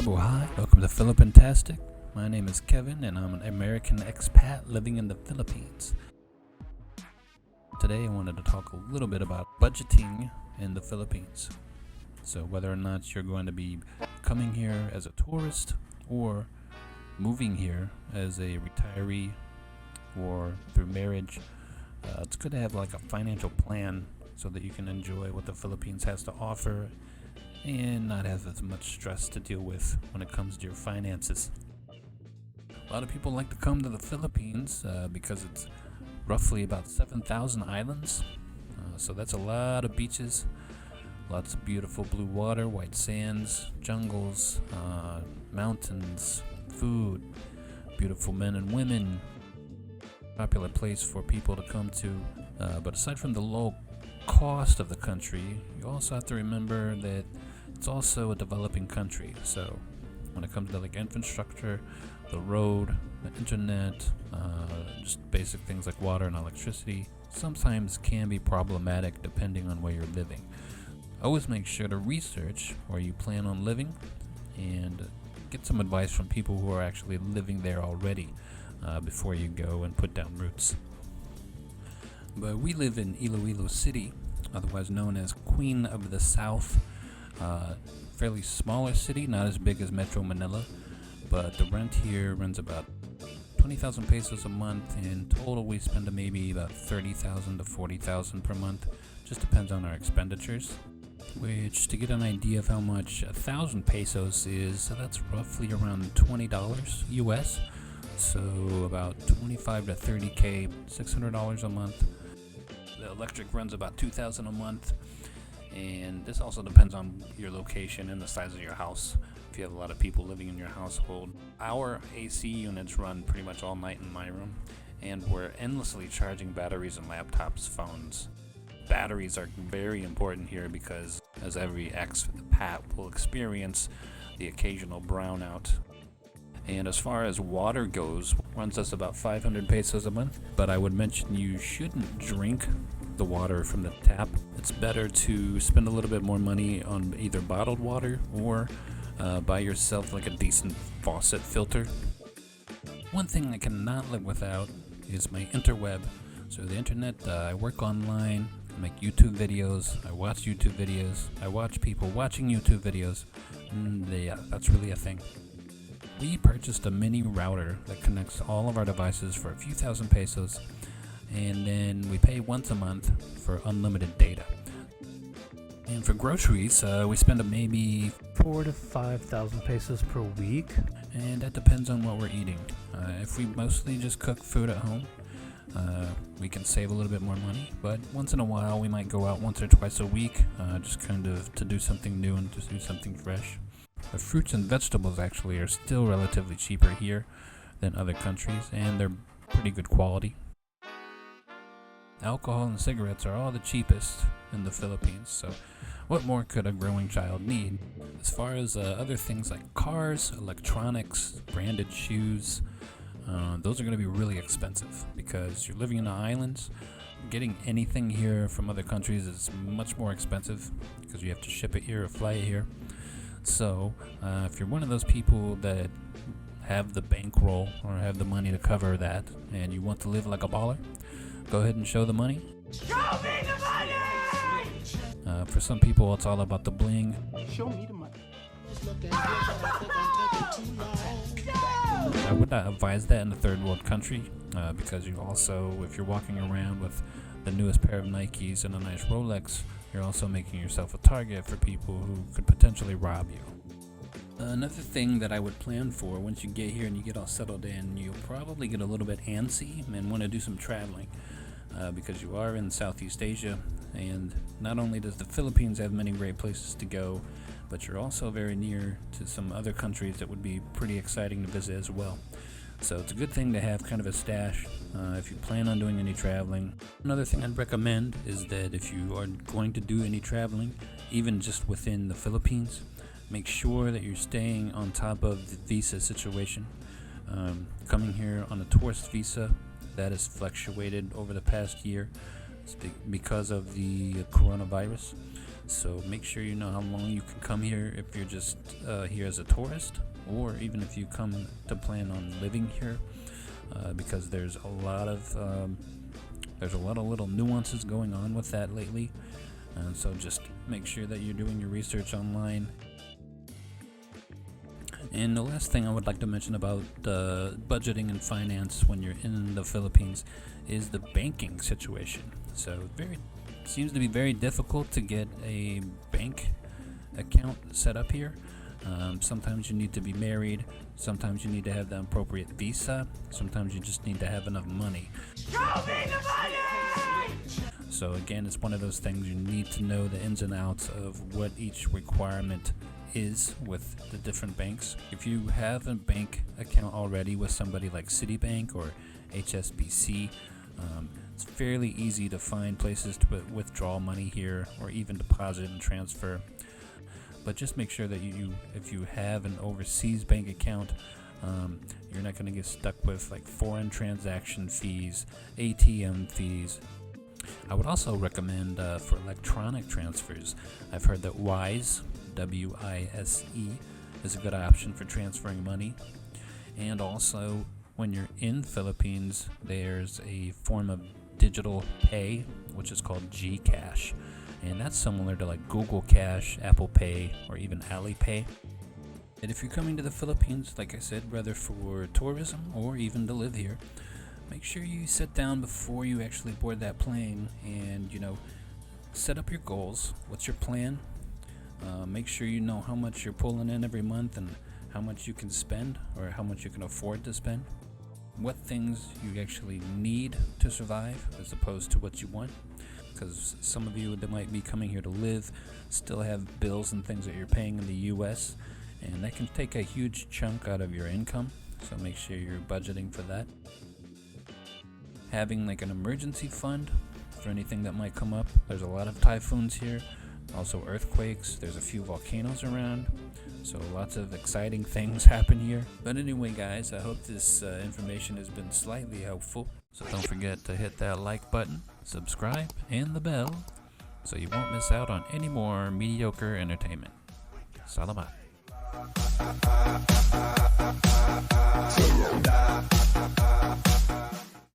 Mabuhay. Welcome to Philippintastic. My name is Kevin and I'm an American expat living in the Philippines. Today I wanted to talk a little bit about budgeting in the Philippines. So whether or not you're going to be coming here as a tourist or moving here as a retiree or through marriage, it's good to have like a financial plan so that you can enjoy what the Philippines has to offer and not have as much stress to deal with when it comes to your finances. A lot of people like to come to the Philippines because it's roughly about 7,000 islands. So that's a lot of beaches, lots of beautiful blue water, white sands, jungles, mountains, food, beautiful men and women. Popular place for people to come to. But aside from the low cost of the country, you also have to remember that it's also a developing country. So when it comes to like infrastructure, the road, the internet, just basic things like water and electricity sometimes can be problematic depending on where you're living. Always make sure to research where you plan on living and get some advice from people who are actually living there already before you go and put down roots. But we live in Iloilo City, otherwise known as Queen of the South. Fairly smaller city, not as big as Metro Manila, but the rent here runs about 20,000 pesos a month. In total, we spend maybe about 30,000 to 40,000 per month. Just depends on our expenditures. Which, to get an idea of how much 1,000 pesos is, that's roughly around $20 US. So about 25 to 30K, $600 a month. The electric runs about 2,000 a month. And this also depends on your location and the size of your house. If you have a lot of people living in your household. Our AC units run pretty much all night in my room, and we're endlessly charging batteries and laptops, phones. Batteries are very important here because, as every expat will experience, the occasional brownout. And as far as water goes, runs us about 500 pesos a month. But I would mention you shouldn't drink the water from the tap. It's better to spend a little bit more money on either bottled water or buy yourself like a decent faucet filter. One thing I cannot live without is my interweb. So the internet, I work online, I make YouTube videos, I watch YouTube videos, I watch people watching YouTube videos, and that's really a thing. We purchased a mini router that connects all of our devices for a few thousand pesos, and then we pay once a month for unlimited data. And for groceries, we spend maybe 4,000 to 5,000 pesos per week, and that depends on what we're eating. If we mostly just cook food at home, we can save a little bit more money, but once in a while we might go out once or twice a week, just kind of to do something new and just do something fresh. The fruits and vegetables actually are still relatively cheaper here than other countries, and they're pretty good quality. Alcohol and cigarettes are all the cheapest in the Philippines, so what more could a growing child need? As far as other things like cars, electronics, branded shoes, those are going to be really expensive because you're living in the islands. Getting anything here from other countries is much more expensive because you have to ship it here or fly it here. So if you're one of those people that have the bankroll or have the money to cover that and you want to live like a baller, go ahead and show the money. Show me the money! For some people, it's all about the bling. Show me the money. I would not advise that in a third world country because you also, if you're walking around with the newest pair of Nikes and a nice Rolex, you're also making yourself a target for people who could potentially rob you. Another thing that I would plan for once you get here and you get all settled in, you'll probably get a little bit antsy and want to do some traveling because you are in Southeast Asia, and not only does the Philippines have many great places to go, but you're also very near to some other countries that would be pretty exciting to visit as well. So it's a good thing to have kind of a stash if you plan on doing any traveling. Another thing I'd recommend is that if you are going to do any traveling, even just within the Philippines, make sure that you're staying on top of the visa situation. Coming here on a tourist visa, that has fluctuated over the past year because of the coronavirus. So make sure you know how long you can come here if you're just here as a tourist, or even if you come to plan on living here, because there's a lot of little nuances going on with that lately. So just make sure that you're doing your research online. And the last thing I would like to mention about budgeting and finance when you're in the Philippines is the banking situation. So seems to be very difficult to get a bank account set up here. Sometimes you need to be married, sometimes you need to have the appropriate visa, sometimes you just need to have enough money. Show me the money! So again, it's one of those things you need to know the ins and outs of what each requirement is with the different banks. If you have a bank account already with somebody like Citibank or HSBC, it's fairly easy to find places to withdraw money here or even deposit and transfer. But just make sure that if you have an overseas bank account, you're not going to get stuck with like foreign transaction fees, ATM fees. I would also recommend for electronic transfers. I've heard that Wise, W-I-S-E, is a good option for transferring money. And also, when you're in Philippines, there's a form of digital pay, which is called GCash. And that's similar to like Google Cash, Apple Pay, or even Alipay. And if you're coming to the Philippines, like I said, whether for tourism or even to live here, make sure you sit down before you actually board that plane and, set up your goals. What's your plan? Make sure you know how much you're pulling in every month and how much you can spend or how much you can afford to spend. What things you actually need to survive as opposed to what you want. Because some of you that might be coming here to live still have bills and things that you're paying in the US, and that can take a huge chunk out of your income, so make sure you're budgeting for that. Having like an emergency fund for anything that might come up. There's a lot of typhoons here, also earthquakes, there's a few volcanoes around, so lots of exciting things happen here. But anyway guys, I hope this information has been slightly helpful. So don't forget to hit that like button, subscribe, and the bell so you won't miss out on any more mediocre entertainment. Salamat.